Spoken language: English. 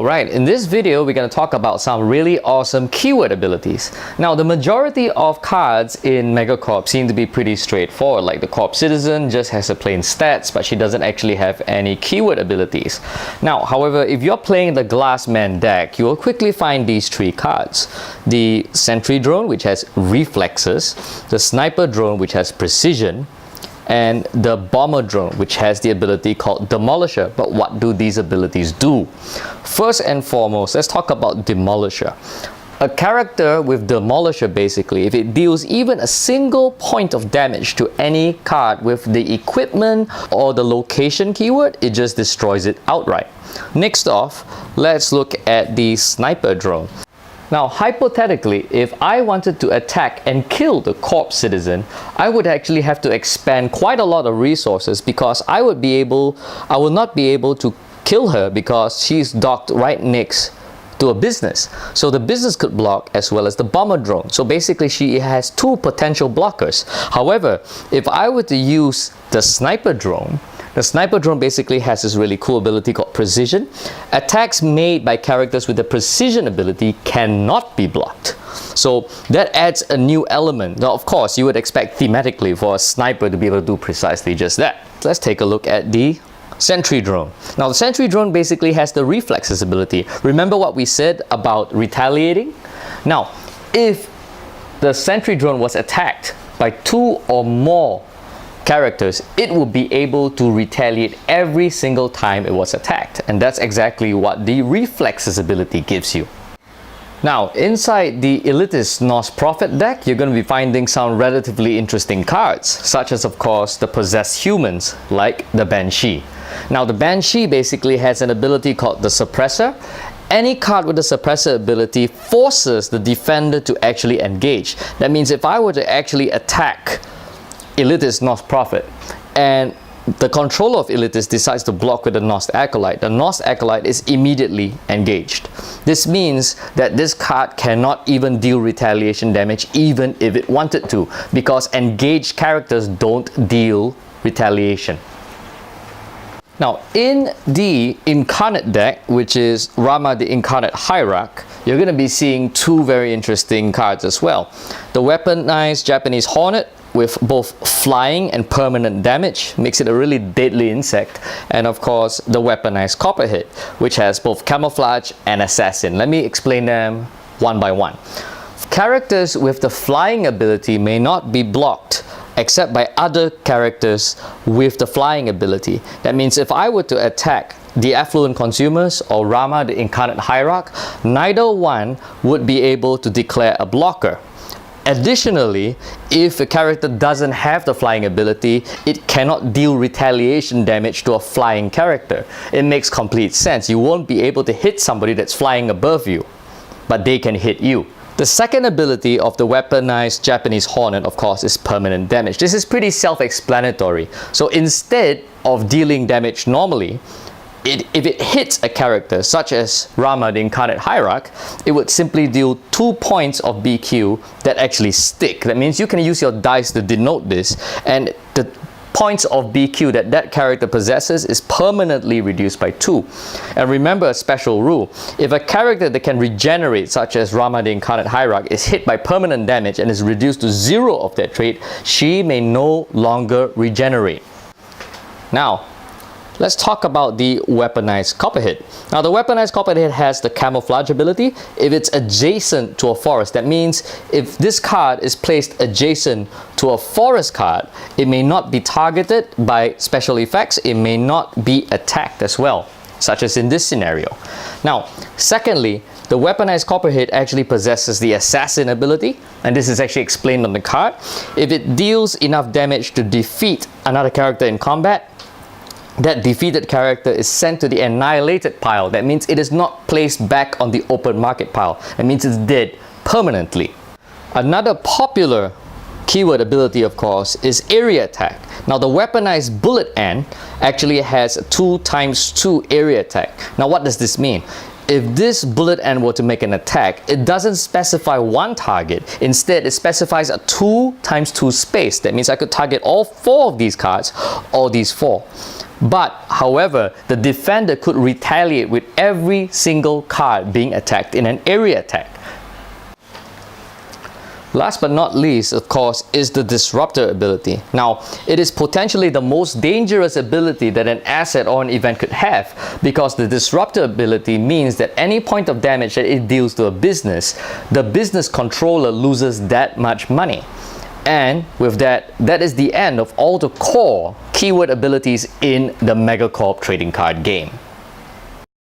Alright, in this video we're going to talk about some really awesome keyword abilities. Now the majority of cards in Megacorp seem to be pretty straightforward, like the Corp Citizen just has a plain stats but she doesn't actually have any keyword abilities. Now however, if you're playing the Glassman deck, you will quickly find these three cards. The Sentry Drone, which has Reflexes, the Sniper Drone, which has Precision, and the Bomber Drone, which has the ability called Demolisher. But what do these abilities do? First and foremost, let's talk about Demolisher. A character with Demolisher, basically, if it deals even a single point of damage to any card with the equipment or the location keyword, it just destroys it outright. Next off, let's look at the Sniper Drone. Now, hypothetically, if I wanted to attack and kill the Corp Citizen, I would actually have to expend quite a lot of resources because I will not be able to kill her because she's docked right next to a business. So the business could block as well as the Bomber Drone. So basically she has two potential blockers. However, if I were to use the Sniper Drone, the Sniper Drone basically has this really cool ability called Precision. Attacks made by characters with the Precision ability cannot be blocked. So that adds a new element. Now of course you would expect thematically for a sniper to be able to do precisely just that. Let's take a look at the Sentry Drone. Now the Sentry Drone basically has the Reflexes ability. Remember what we said about retaliating? Now if the Sentry Drone was attacked by two or more characters, it will be able to retaliate every single time it was attacked, and that's exactly what the Reflexes ability gives you. Now inside the Elitist Norse Prophet deck, you're going to be finding some relatively interesting cards, such as of course the Possessed Humans, like the Banshee. Now the Banshee basically has an ability called the Suppressor. Any card with the Suppressor ability forces the defender to actually engage. That means if I were to actually attack Elitist Norse Prophet and the controller of Elitist decides to block with the Norse Acolyte, the Norse Acolyte is immediately engaged. This means that this card cannot even deal retaliation damage even if it wanted to, because engaged characters don't deal retaliation. Now in the Incarnate deck, which is Rama the Incarnate Hierarch, you're going to be seeing two very interesting cards as well. The weaponized Japanese Hornet with both flying and permanent damage, makes it a really deadly insect, and of course the weaponized Copperhead, which has both Camouflage and Assassin. Let me explain them one by one. Characters with the flying ability may not be blocked except by other characters with the flying ability. That means if I were to attack the Affluent Consumers or Rama the Incarnate Hierarch, neither one would be able to declare a blocker. Additionally, if a character doesn't have the flying ability, it cannot deal retaliation damage to a flying character. It makes complete sense. You won't be able to hit somebody that's flying above you, but they can hit you. The second ability of the weaponized Japanese Hornet, of course, is permanent damage. This is pretty self-explanatory. So instead of dealing damage normally, if it hits a character such as Rama the Incarnate Hierarch, it would simply deal 2 points of BQ that actually stick. That means you can use your dice to denote this, and the points of BQ that that character possesses is permanently reduced by 2. And remember a special rule: if a character that can regenerate, such as Rama the Incarnate Hierarch, is hit by permanent damage and is reduced to 0 of that trait, she may no longer regenerate. Now let's talk about the weaponized Copperhead. Now the weaponized Copperhead has the Camouflage ability. If it's adjacent to a forest, that means if this card is placed adjacent to a forest card, it may not be targeted by special effects, it may not be attacked as well, such as in this scenario. Now secondly, the weaponized Copperhead actually possesses the Assassin ability, and this is actually explained on the card. If it deals enough damage to defeat another character in combat, that defeated character is sent to the annihilated pile. That means it is not placed back on the open market pile. That means it's dead permanently. Another popular keyword ability, of course, is area attack. Now the weaponized Bullet Ant actually has a 2x2 area attack. Now what does this mean? If this Bullet Ant were to make an attack, it doesn't specify one target. Instead, it specifies a 2x2 space. That means I could target all 4 of these cards, or these 4. But, however, the defender could retaliate with every single card being attacked in an area attack. Last but not least, of course, is the Disruptor ability. Now, it is potentially the most dangerous ability that an asset or an event could have, because the Disruptor ability means that any point of damage that it deals to a business, the business controller loses that much money. And with that, that is the end of all the core keyword abilities in the Megacorp trading card game.